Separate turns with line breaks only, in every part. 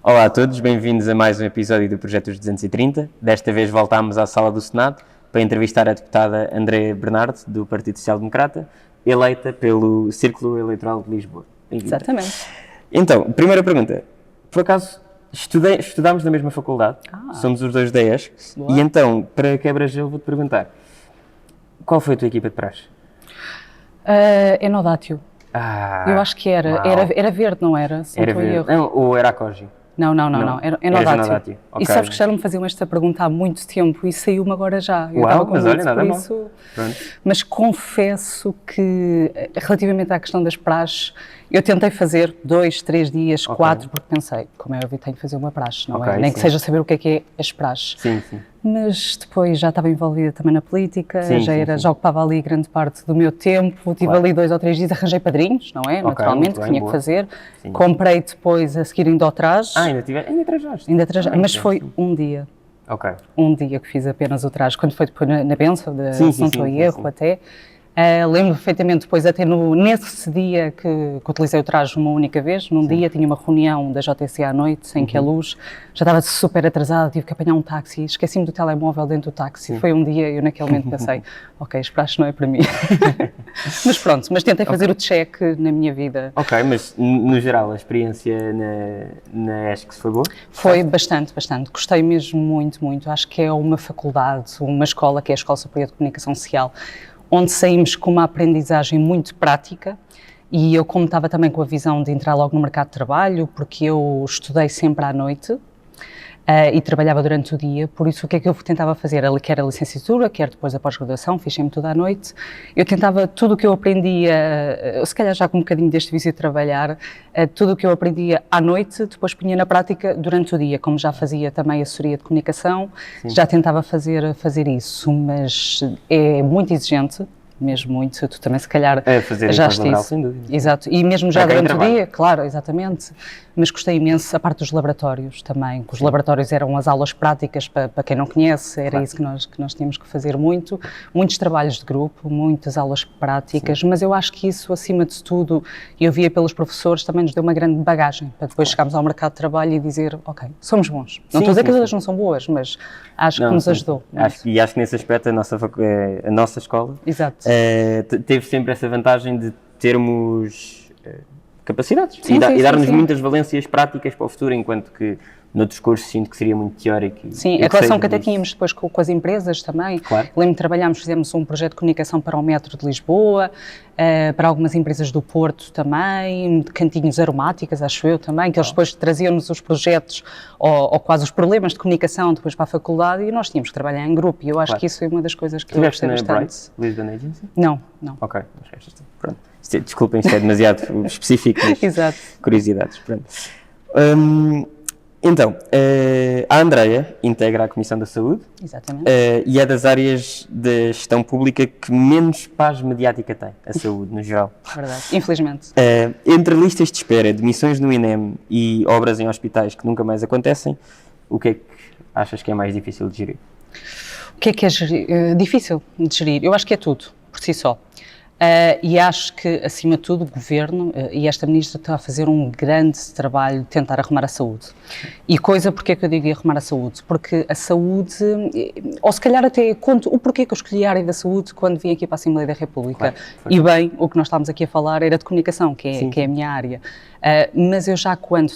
Olá a todos, bem-vindos a mais um episódio do Projeto dos 230. Desta vez voltámos à Sala do Senado para entrevistar a deputada Andréa Bernardo, do Partido Social Democrata, eleita pelo Círculo Eleitoral de Lisboa.
Exatamente.
Então, primeira pergunta. Por acaso, estudámos na mesma faculdade, somos os dois da ESC, e então, para quebra-gelo, vou-te perguntar, qual foi a tua equipa de praxe?
Enodátil. Eu acho que era verde, não era? Se
Era verde. Não, ou era a Koji?
Não. Era enodátil.
Okay.
E sabes que já não me faziam esta pergunta há muito tempo e saiu-me agora já.
Uau, mas olha, nada mal.
Mas confesso que, relativamente à questão das praxes, eu tentei fazer 2, 3 dias, 4, porque pensei, como é óbvio, tenho que fazer uma praxe, não é? Nem que seja saber o que é as praxes.
Sim.
Mas depois já estava envolvida também na política, já ocupava ali grande parte do meu tempo, tive ali 2 ou 3 dias, arranjei padrinhos, não é? Naturalmente, que tinha que fazer. Sim. Comprei depois a seguir ainda ao traje.
Ainda trajaste?
Ainda trajei, mas foi um dia. Um dia que fiz apenas o traje, quando foi depois na benção, não estou em erro até. Lembro perfeitamente depois, até nesse dia que utilizei o traje uma única vez, num dia tinha uma reunião da JTC à noite, sem que a luz, já estava super atrasada, tive que apanhar um táxi, esqueci-me do telemóvel dentro do táxi, foi um dia, eu naquele momento pensei, ok, as praxes não é para mim. Mas pronto, tentei fazer o check na minha vida.
Mas no geral a experiência na ESC foi boa?
Foi bastante, gostei mesmo muito, acho que é uma faculdade, uma escola que é a Escola Superior de Comunicação Social, onde saímos com uma aprendizagem muito prática e eu, como estava também com a visão de entrar logo no mercado de trabalho, porque eu estudei sempre à noite e trabalhava durante o dia, por isso o que é que eu tentava fazer? Quer a licenciatura, quer depois a pós-graduação, fiz sempre tudo à noite, eu tentava tudo o que eu aprendia, se calhar já com um bocadinho deste vício de trabalhar, tudo o que eu aprendia à noite, depois punha na prática durante o dia, como já fazia também assessoria de comunicação, já tentava fazer isso, mas é muito exigente, mesmo muito, tu também se calhar já isso.
Sem dúvida.
Exato, e mesmo já durante o dia, claro, exatamente, mas gostei imenso a parte dos laboratórios também, que os laboratórios eram as aulas práticas, para quem não conhece, era isso que nós tínhamos que fazer muitos trabalhos de grupo, muitas aulas práticas, mas eu acho que isso, acima de tudo, eu via pelos professores, também nos deu uma grande bagagem, para depois chegarmos ao mercado de trabalho e dizer, ok, somos bons. Não estou a dizer que elas não são boas, mas acho que nos ajudou.
Acho que nesse aspecto a nossa escola teve sempre essa vantagem de termos capacidades e dar-nos muitas valências práticas para o futuro, enquanto que noutros cursos sinto que seria muito teórico.
A relação que até tínhamos depois com as empresas também.
Claro.
Lembro que fizemos um projeto de comunicação para o metro de Lisboa, para algumas empresas do Porto também, de cantinhos aromáticas, acho eu também, que eles depois traziam-nos os projetos ou quase os problemas de comunicação depois para a faculdade e nós tínhamos que trabalhar em grupo e eu acho que isso foi uma das coisas que eu gostei bastante.
Lisbon Agency?
Não.
Ok, pronto. Desculpem, isto é demasiado específico, mas
Exato.
Curiosidades. Pronto. Então, a Andréa integra a Comissão da Saúde.
Exatamente.
E é das áreas da gestão pública que menos paz mediática tem, a saúde, no geral.
Verdade, infelizmente.
Entre listas de espera, demissões no INEM e obras em hospitais que nunca mais acontecem, o que é que achas que é mais difícil de gerir?
O que é difícil de gerir? Eu acho que é tudo, por si só. E acho que, acima de tudo, o Governo e esta Ministra está a fazer um grande trabalho de tentar arrumar a saúde. E porque é que eu digo arrumar a saúde? Porque a saúde, ou se calhar até conto o porquê que eu escolhi a área da saúde quando vim aqui para a Assembleia da República. E bem, o que nós estávamos aqui a falar era de comunicação, que é a minha área. Mas eu já quando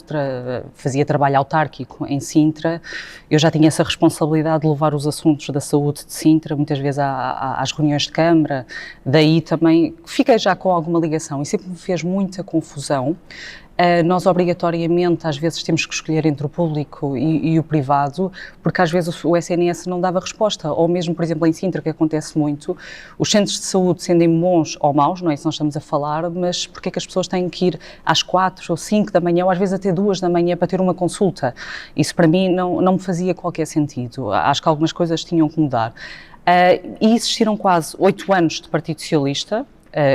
fazia trabalho autárquico em Sintra, eu já tinha essa responsabilidade de levar os assuntos da saúde de Sintra, muitas vezes às reuniões de Câmara, daí também fiquei já com alguma ligação e sempre me fez muita confusão. Nós obrigatoriamente às vezes temos que escolher entre o público e o privado, porque às vezes o SNS não dava resposta, ou mesmo, por exemplo, em Sintra, que acontece muito, os centros de saúde sendo bons ou maus, não é isso que nós estamos a falar, mas porque é que as pessoas têm que ir às 4 ou 5 da manhã, ou às vezes até 2 da manhã para ter uma consulta? Isso para mim não me fazia qualquer sentido, acho que algumas coisas tinham que mudar. E existiram quase 8 anos de Partido Socialista,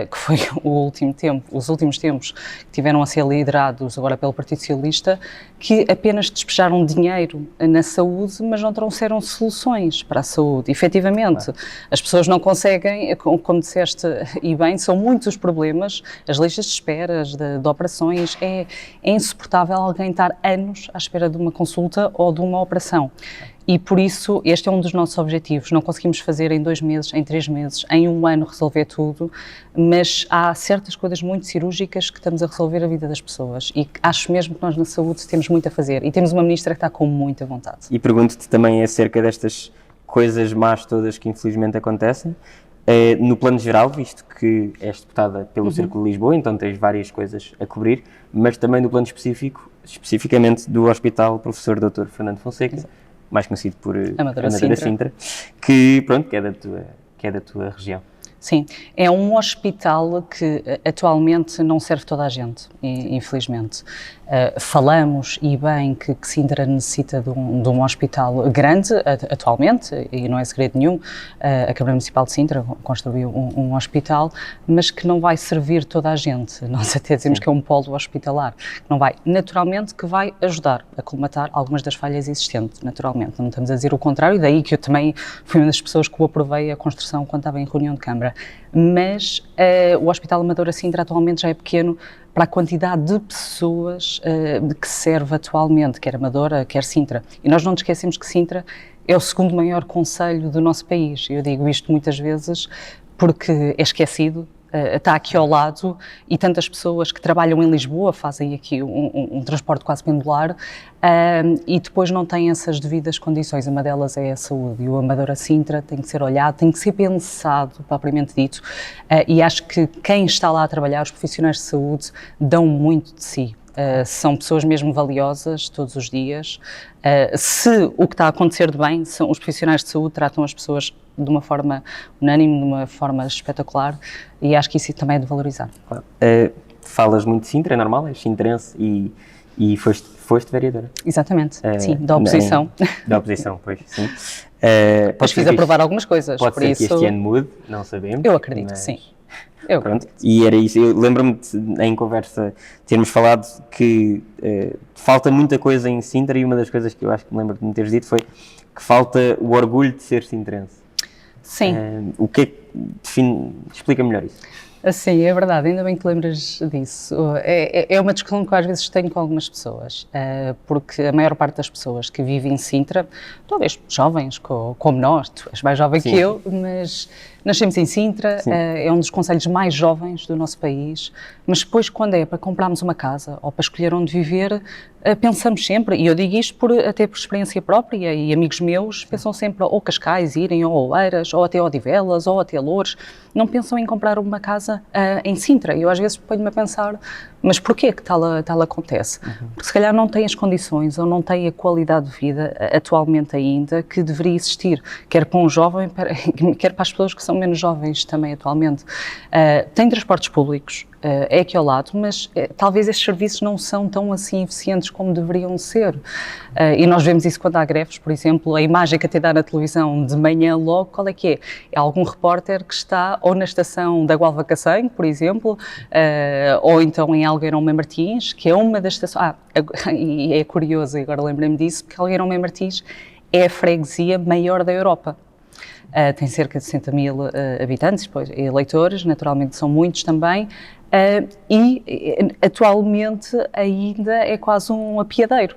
que foi os últimos tempos que tiveram a ser liderados agora pelo Partido Socialista, que apenas despejaram dinheiro na saúde, mas não trouxeram soluções para a saúde. Efetivamente, as pessoas não conseguem, como disseste e bem, são muitos os problemas, as listas de espera de operações, é insuportável alguém estar anos à espera de uma consulta ou de uma operação. E por isso, este é um dos nossos objetivos. Não conseguimos fazer em 2 meses, em 3 meses, em 1 ano resolver tudo, mas há certas coisas muito cirúrgicas que estamos a resolver a vida das pessoas e acho mesmo que nós na saúde temos muito a fazer e temos uma ministra que está com muita vontade.
E pergunto-te também acerca destas coisas más todas que infelizmente acontecem. No plano geral, visto que és deputada pelo Círculo de Lisboa, então tens várias coisas a cobrir, mas também no plano específico, especificamente do Hospital Professor Dr. Fernando Fonseca,
Exato.
Mais conhecido por
Amadora
Sintra, que é da tua região.
Sim, é um hospital que atualmente não serve toda a gente, infelizmente. Falamos, e bem, que Sintra necessita de um hospital grande atualmente, e não é segredo nenhum, a Câmara Municipal de Sintra construiu um hospital, mas que não vai servir toda a gente. Nós até dizemos que é um polo hospitalar, não vai, naturalmente, que vai ajudar a colmatar algumas das falhas existentes, naturalmente. Não estamos a dizer o contrário, daí que eu também fui uma das pessoas que o aprovei a construção quando estava em reunião de Câmara. Mas o Hospital Amadora Sintra atualmente já é pequeno para a quantidade de pessoas que serve atualmente, quer Amadora, quer Sintra. E nós não nos esquecemos que Sintra é o 2º maior concelho do nosso país. Eu digo isto muitas vezes porque é esquecido, está aqui ao lado e tantas pessoas que trabalham em Lisboa fazem aqui um transporte quase pendular e depois não têm essas devidas condições. Uma delas é a saúde e o Amadora Sintra tem que ser olhado, tem que ser pensado, propriamente dito, e acho que quem está lá a trabalhar, os profissionais de saúde, dão muito de si. São pessoas mesmo valiosas todos os dias. Se o que está a acontecer de bem, são os profissionais de saúde tratam as pessoas de uma forma unânime, de uma forma espetacular e acho que isso também é de valorizar.
Claro. Falas muito de Sintra, é normal, és sintrense e foste vereadora.
Exatamente, sim, da oposição.
Da oposição, pois, sim.
Mas fiz aprovar algumas coisas,
pode
por
ser
isso...
que este ano mude, não sabemos.
Eu acredito, mas... sim.
Pronto, e era isso. Eu lembro-me em conversa termos falado que falta muita coisa em Sintra e uma das coisas que eu acho que me lembro de me teres dito foi que falta o orgulho de ser sintrense.
Sim.
O que é que define? Explica melhor isso.
Sim, é verdade, ainda bem que lembras disso. É uma discussão que eu às vezes tenho com algumas pessoas, porque a maior parte das pessoas que vivem em Sintra, talvez jovens como nós, tu és mais jovem que eu, mas nascemos em Sintra, é um dos concelhos mais jovens do nosso país, mas depois quando é para comprarmos uma casa ou para escolher onde viver, pensamos sempre, e eu digo isto até por experiência própria e amigos meus, pensam sempre ou Cascais, irem, ou Oeiras, ou até Odivelas, ou até Loures, não pensam em comprar uma casa em Sintra. Eu às vezes ponho-me a pensar, mas porquê que tal acontece? Porque se calhar não tem as condições ou não tem a qualidade de vida atualmente ainda que deveria existir, quer para um jovem, quer para as pessoas que são menos jovens também atualmente. Tem transportes públicos, é aqui ao lado, mas talvez estes serviços não são tão assim eficientes como deveriam ser. E nós vemos isso quando há greves, por exemplo, a imagem que até dá na televisão de manhã logo, qual é que é? É algum repórter que está ou na estação da Gualva Cacém, por exemplo, ou então em Algueirão Mãe Martins, que é uma das estações... e é curioso, e agora lembrei-me disso, porque Algueirão Mãe Martins é a freguesia maior da Europa. Tem cerca de 60 mil habitantes, pois, eleitores, naturalmente são muitos também, e atualmente ainda é quase um apiadeiro.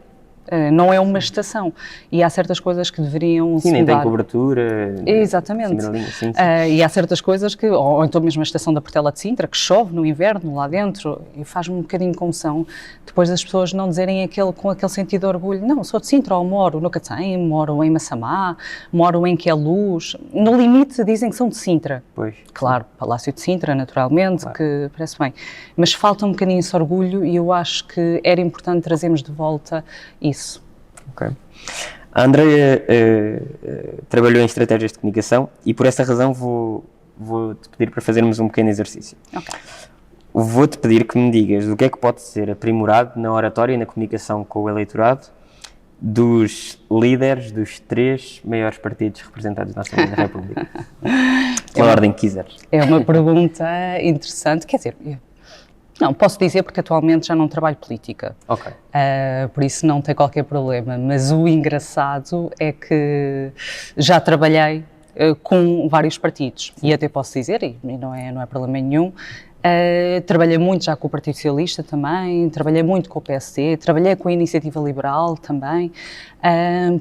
Não é uma estação e há certas coisas que deveriam
sim, nem tem cobertura.
Exatamente.
Sim.
E há certas coisas que, ou então mesmo a estação da Portela de Sintra, que chove no inverno lá dentro e faz-me um bocadinho de confusão depois das pessoas não dizerem com aquele sentido de orgulho, não, sou de Sintra, ou moro no Cacém, moro em Massamá, moro em Queluz, no limite dizem que são de Sintra.
Pois.
Claro, Palácio de Sintra, naturalmente, claro. Que parece bem, mas falta um bocadinho esse orgulho e eu acho que era importante trazermos de volta isso.
Okay. A Andreia trabalhou em estratégias de comunicação e por essa razão vou-te pedir para fazermos um pequeno exercício.
Okay.
Vou-te pedir que me digas o que é que pode ser aprimorado na oratória e na comunicação com o eleitorado dos líderes dos 3 maiores partidos representados na Assembleia da República. Pela ordem que quiseres.
É uma pergunta interessante, quer dizer, não, posso dizer porque atualmente já não trabalho política,
Ok.
Por isso não tem qualquer problema, mas o engraçado é que já trabalhei com vários partidos, e até posso dizer, e não é problema nenhum, trabalhei muito já com o Partido Socialista também, trabalhei muito com o PSD, trabalhei com a Iniciativa Liberal também,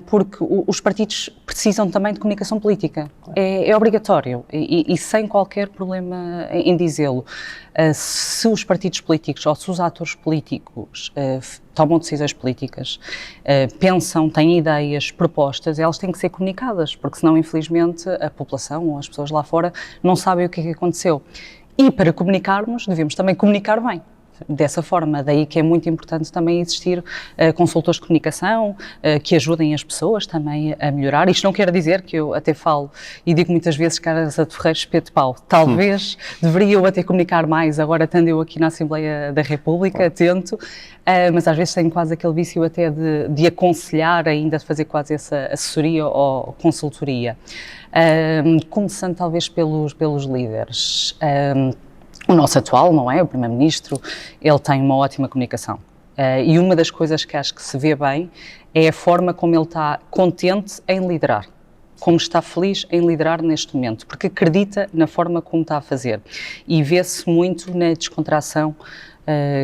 porque os partidos precisam também de comunicação política. É obrigatório e sem qualquer problema em dizê-lo. Se os partidos políticos ou se os atores políticos tomam decisões políticas, pensam, têm ideias, propostas, elas têm que ser comunicadas, porque senão, infelizmente, a população ou as pessoas lá fora não sabem o que é que aconteceu. E para comunicarmos, devemos também comunicar bem. Dessa forma, daí que é muito importante também existir consultores de comunicação que ajudem as pessoas também a melhorar. Isto não quer dizer que eu até falo e digo muitas vezes caras a Ferreira espeto de pau. Talvez deveria eu até comunicar mais, agora estando eu aqui na Assembleia da República, tento, mas às vezes tenho quase aquele vício até de aconselhar ainda, de fazer quase essa assessoria ou consultoria. Começando talvez pelos líderes. O nosso atual, não é? O Primeiro-Ministro, ele tem uma ótima comunicação. E uma das coisas que acho que se vê bem é a forma como ele está contente em liderar, como está feliz em liderar neste momento, porque acredita na forma como está a fazer. E vê-se muito na descontração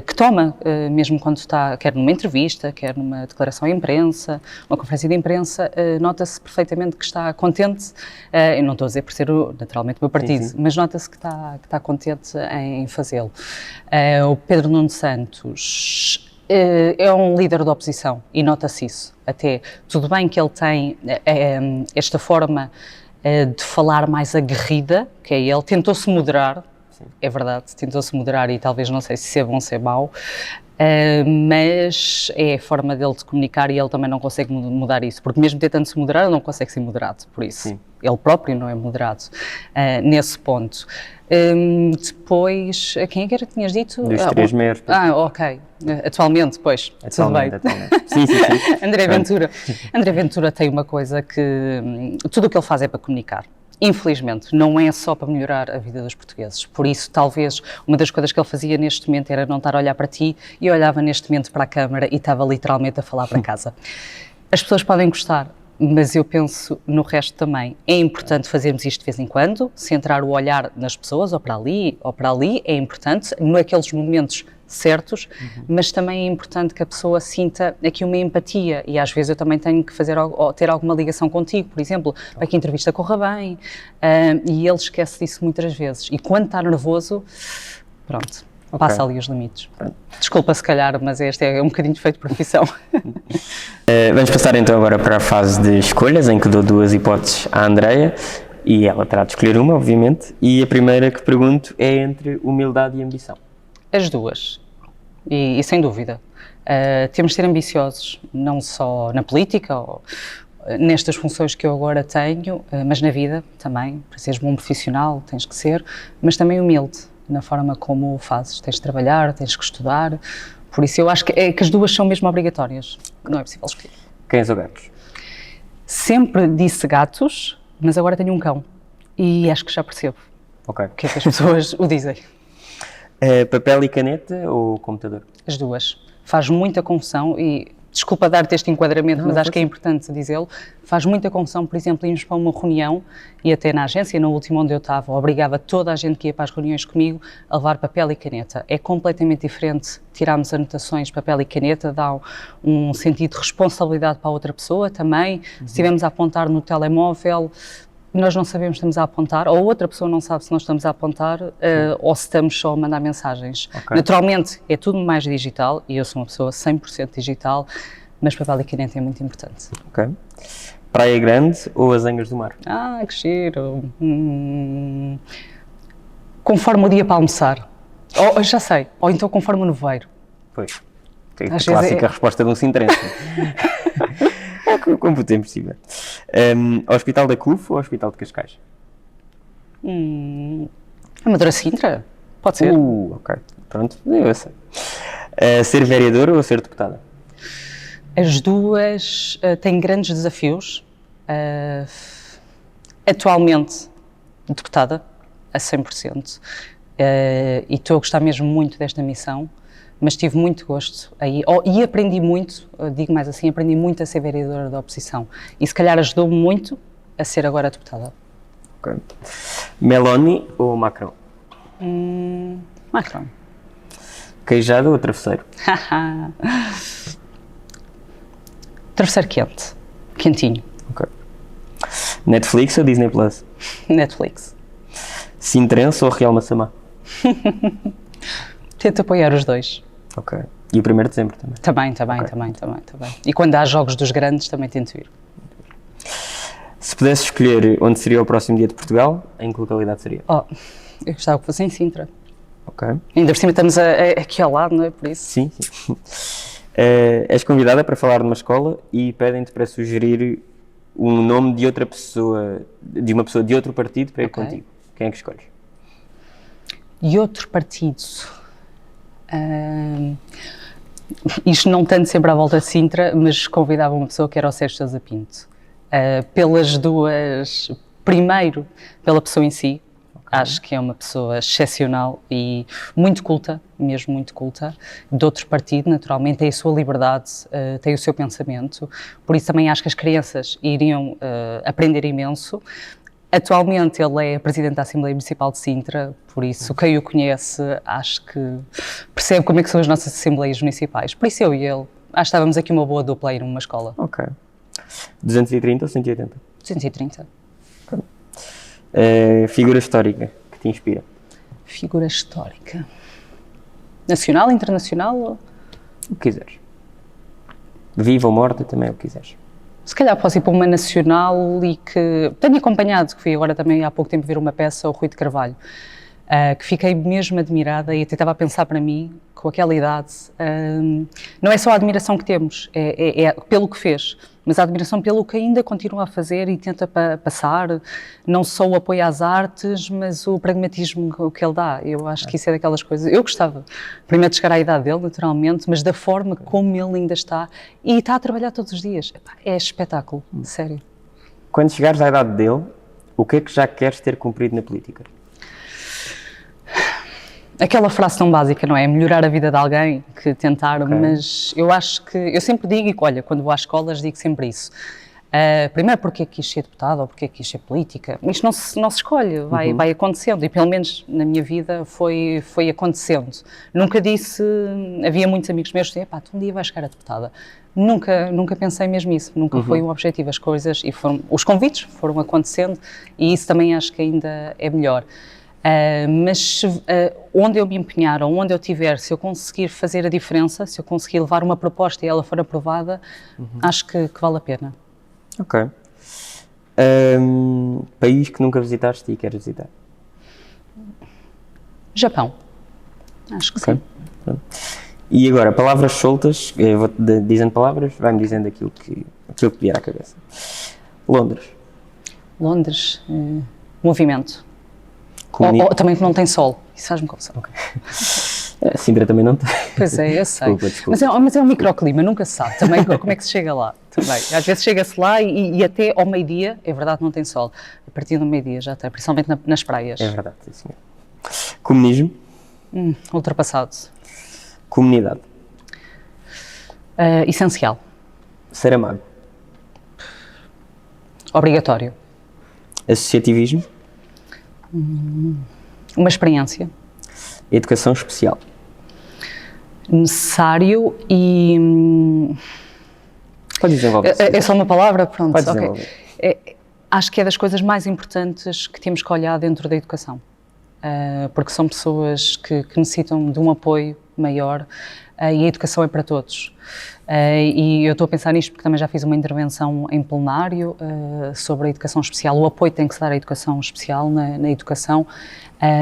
que toma, mesmo quando está, quer numa entrevista, quer numa declaração à imprensa, uma conferência de imprensa, nota-se perfeitamente que está contente, eu não estou a dizer por ser naturalmente o meu partido, sim. Mas nota-se que está contente em fazê-lo. O Pedro Nuno Santos é um líder da oposição e nota-se isso, até tudo bem que ele tem esta forma de falar mais aguerrida, que é ele, tentou-se moderar. É verdade, tentou-se moderar e talvez não sei se é bom ou se é mau, mas é a forma dele de comunicar e ele também não consegue mudar isso, porque mesmo tentando-se moderar, ele não consegue ser moderado, por isso. Sim. Ele próprio não é moderado nesse ponto. Depois, quem é que era que tinhas dito?
Dos 3 maiores.
Ok. Atualmente, pois, tudo bem.
Sim.
André Ventura. André Ventura tem uma coisa que tudo o que ele faz é para comunicar. Infelizmente, não é só para melhorar a vida dos portugueses. Por isso, talvez, uma das coisas que ele fazia neste momento era não estar a olhar para ti e olhava neste momento para a câmara e estava literalmente a falar para casa. As pessoas podem gostar, mas eu penso no resto também. É importante fazermos isto de vez em quando, centrar o olhar nas pessoas, ou para ali, é importante, naqueles momentos certos, mas também é importante que a pessoa sinta aqui uma empatia e às vezes eu também tenho que ter alguma ligação contigo, por exemplo, para que a entrevista corra bem, e ele esquece disso muitas vezes e quando está nervoso, pronto, passa ali os limites. Desculpa se calhar, mas este é um bocadinho defeito de profissão.
Vamos passar então agora para a fase de escolhas, em que dou 2 hipóteses à Andreia e ela terá de escolher uma, obviamente, e a primeira que pergunto é entre humildade e ambição.
As duas, e sem dúvida. Temos de ser ambiciosos, não só na política, ou nestas funções que eu agora tenho, mas na vida também. Para seres bom profissional tens que ser, mas também humilde na forma como o fazes. Tens de trabalhar, tens que estudar, por isso eu acho que as duas são mesmo obrigatórias, não é possível escolher.
Cães ou gatos?
Sempre disse gatos, mas agora tenho um cão e acho que já percebo o que é que as pessoas o dizem.
Papel e caneta ou computador?
As duas. Faz muita confusão e, desculpa dar-te este enquadramento, mas acho que é importante dizê-lo, faz muita confusão, por exemplo, irmos para uma reunião e até na agência, no último onde eu estava, obrigava toda a gente que ia para as reuniões comigo a levar papel e caneta. É completamente diferente tirarmos anotações, papel e caneta, dá um sentido de responsabilidade para a outra pessoa também. Se estivermos a apontar no telemóvel, nós não sabemos se estamos a apontar, ou outra pessoa não sabe se nós estamos a apontar, ou se estamos só a mandar mensagens. Naturalmente, é tudo mais digital, e eu sou uma pessoa 100% digital, mas papel e caneta é muito importante.
Praia Grande ou as Angas do Mar?
Que giro! Conforme o dia para almoçar. Já sei, ou então conforme o nevoeiro.
Pois, é a clássica resposta de um sintrense. Como podemos estiver. Hospital da CUF ou Hospital de Cascais?
Amadora Sintra? Pode ser.
Ok. Pronto, eu sei. Ser vereadora ou ser deputada?
As duas têm grandes desafios. Atualmente, deputada, a 100%, e estou a gostar mesmo muito desta missão, mas tive muito gosto aí, e aprendi muito, digo mais assim, aprendi muito a ser vereadora da oposição, e se calhar ajudou-me muito a ser agora deputada.
Okay. Meloni ou Macron?
Macron.
Queijada ou travesseiro?
Travesseiro quente, quentinho.
Okay. Netflix ou Disney Plus?
Netflix.
Sintrense ou Real Massamá?
Tento apoiar os dois.
Ok. E o 1º de dezembro também?
Também. E quando há jogos dos grandes, também tento ir.
Se pudesse escolher onde seria o próximo dia de Portugal, em que localidade seria?
Eu gostava que fosse em Sintra.
Ok.
Ainda por cima estamos aqui ao lado, não é? Por isso.
Sim. És convidada para falar numa escola e pedem-te para sugerir um nome de outra pessoa, de uma pessoa de outro partido para ir contigo. Quem é que escolhes?
E outro partido? Isto não tanto sempre à volta de Sintra, mas convidava uma pessoa que era o Sérgio Sousa Pinto. Pelas duas... Primeiro, pela pessoa em si. Acho que é uma pessoa excepcional e muito culta, mesmo muito culta, de outro partido, naturalmente, tem a sua liberdade, tem o seu pensamento, por isso também acho que as crianças iriam aprender imenso. Atualmente ele é Presidente da Assembleia Municipal de Sintra, por isso quem o conhece acho que percebe como é que são as nossas Assembleias Municipais, por isso eu e ele, acho que estávamos aqui uma boa dupla a ir numa escola.
Ok. 230 ou 180?
230.
Figura histórica que te inspira?
Figura histórica. Nacional, internacional?
O que quiseres. Viva ou morta, também o que quiseres.
Se calhar posso ir para uma nacional e que tenho acompanhado, que fui agora também há pouco tempo ver uma peça, o Rui de Carvalho, que fiquei mesmo admirada e até estava a pensar para mim, com aquela idade, não é só a admiração que temos, é pelo que fez, mas a admiração pelo que ainda continua a fazer e tenta passar, não só o apoio às artes, mas o pragmatismo que ele dá. Eu acho que isso é daquelas coisas. Eu gostava, primeiro, de chegar à idade dele, naturalmente, mas da forma como ele ainda está e está a trabalhar todos os dias. É espetáculo, sério.
Quando chegares à idade dele, o que é que já queres ter cumprido na política?
Aquela frase tão básica, não é? Melhorar a vida de alguém, que tentar, mas eu acho que, eu sempre digo, e olha, quando vou às escolas digo sempre isso. Primeiro, porque é que quis ser deputada ou porque é que quis ser política? Isto não se escolhe, vai acontecendo, e pelo menos na minha vida foi acontecendo. Nunca disse, havia muitos amigos meus que diziam, tu um dia vais chegar a deputada. Nunca pensei mesmo isso, nunca foi um objetivo, as coisas, e os convites foram acontecendo, e isso também acho que ainda é melhor. Mas onde eu me empenhar, ou onde eu estiver, se eu conseguir fazer a diferença, se eu conseguir levar uma proposta e ela for aprovada, acho que vale a pena.
Ok. País que nunca visitaste e queres visitar?
Japão. Acho que sim.
Pronto. E agora, palavras soltas, eu vou-te dizendo palavras, vai-me dizendo aquilo que vier à cabeça. Londres.
Movimento. Ou também que não tem sol. Isso faz-me confusão.
Okay. Sintra também não tem.
Pois é, eu sei.
Desculpa.
Mas é um microclima, nunca se sabe também como é que se chega lá. Também. Às vezes chega-se lá e até ao meio-dia, é verdade, não tem sol. A partir do meio-dia já tem, principalmente nas praias.
É verdade, sim, senhor. Comunismo?
Ultrapassado.
Comunidade?
Essencial.
Saramago?
Obrigatório.
Associativismo?
Uma experiência.
Educação especial?
Necessário e...
Pode desenvolver.
É só uma palavra? Pronto.
Pode desenvolver.
Okay. Acho que é das coisas mais importantes que temos que olhar dentro da educação. Porque são pessoas que necessitam de um apoio maior e a educação é para todos. E eu estou a pensar nisto porque também já fiz uma intervenção em plenário sobre a educação especial. O apoio tem que se dar à educação especial na educação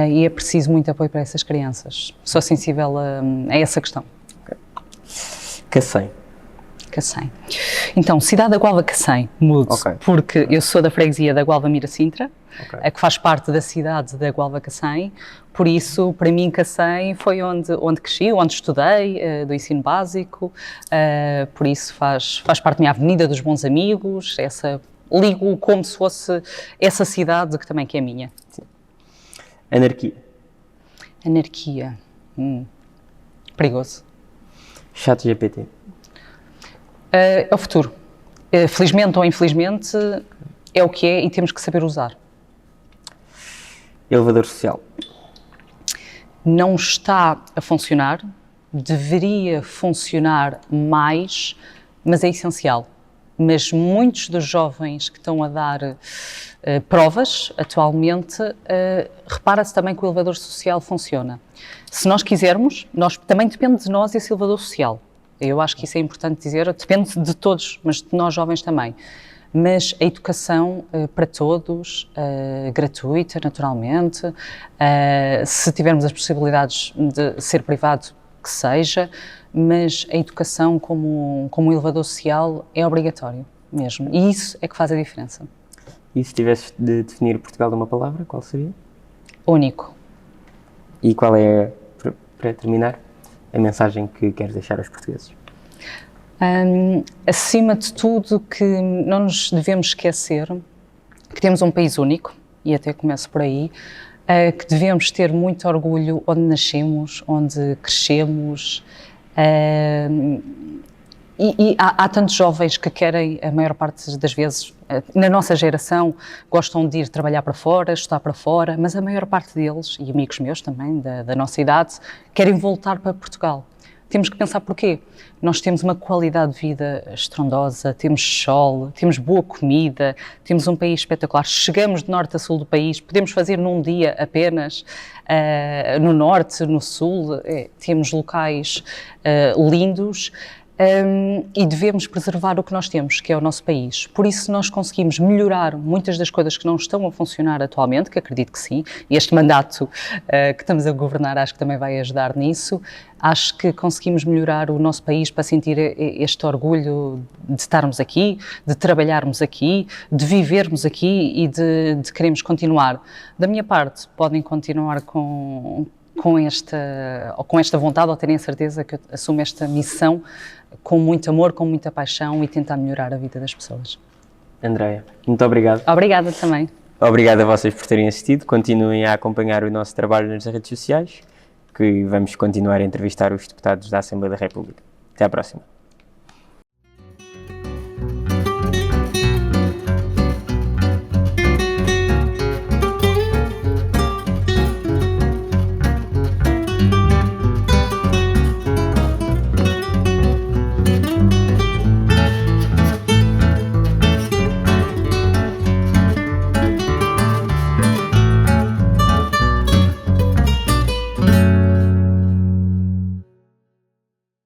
e é preciso muito apoio para essas crianças. Sou sensível a essa questão.
Okay. Cacém.
Então, cidade da Gualva Cacém, mudo, porque eu sou da freguesia da Gualva Mira Sintra, okay. Que faz parte da cidade da Gualva Cacém. Por isso, para mim, Cacém foi onde cresci, onde estudei, do ensino básico. Por isso, faz parte da minha Avenida dos Bons Amigos. Ligo como se fosse essa cidade que também que é minha.
Sim. Anarquia.
Anarquia. Perigoso.
ChatGPT.
É o futuro. Felizmente ou infelizmente, é o que é e temos que saber usar.
Elevador social.
Não está a funcionar, deveria funcionar mais, mas é essencial. Mas muitos dos jovens que estão a dar provas atualmente, repara-se também que o elevador social funciona. Se nós quisermos, também depende de nós esse elevador social. Eu acho que isso é importante dizer, depende de todos, mas de nós jovens também. Mas a educação para todos, gratuita, naturalmente, se tivermos as possibilidades de ser privado, que seja, mas a educação como um elevador social é obrigatório mesmo. E isso é que faz a diferença.
E se tivesses de definir Portugal numa palavra, qual seria?
Único.
E qual é, para terminar, a mensagem que queres deixar aos portugueses?
Acima de tudo, que não nos devemos esquecer que temos um país único, e até começo por aí, que devemos ter muito orgulho onde nascemos, onde crescemos. E há tantos jovens que querem, a maior parte das vezes, na nossa geração, gostam de ir trabalhar para fora, estudar para fora, mas a maior parte deles, e amigos meus também, da nossa idade, querem voltar para Portugal. Temos que pensar porquê. Nós temos uma qualidade de vida estrondosa, temos sol, temos boa comida, temos um país espetacular. Chegamos de norte a sul do país, podemos fazer num dia apenas, no norte, no sul, temos locais lindos. E devemos preservar o que nós temos, que é o nosso país. Por isso, se nós conseguimos melhorar muitas das coisas que não estão a funcionar atualmente, que acredito que sim, e este mandato que estamos a governar acho que também vai ajudar nisso, acho que conseguimos melhorar o nosso país para sentir este orgulho de estarmos aqui, de trabalharmos aqui, de vivermos aqui e de queremos continuar. Da minha parte, podem continuar com esta vontade, ou terem a certeza que eu assumo esta missão com muito amor, com muita paixão e tentar melhorar a vida das pessoas.
Andreia, muito obrigado.
Obrigada também.
Obrigado a vocês por terem assistido. Continuem a acompanhar o nosso trabalho nas redes sociais, que vamos continuar a entrevistar os deputados da Assembleia da República. Até à próxima.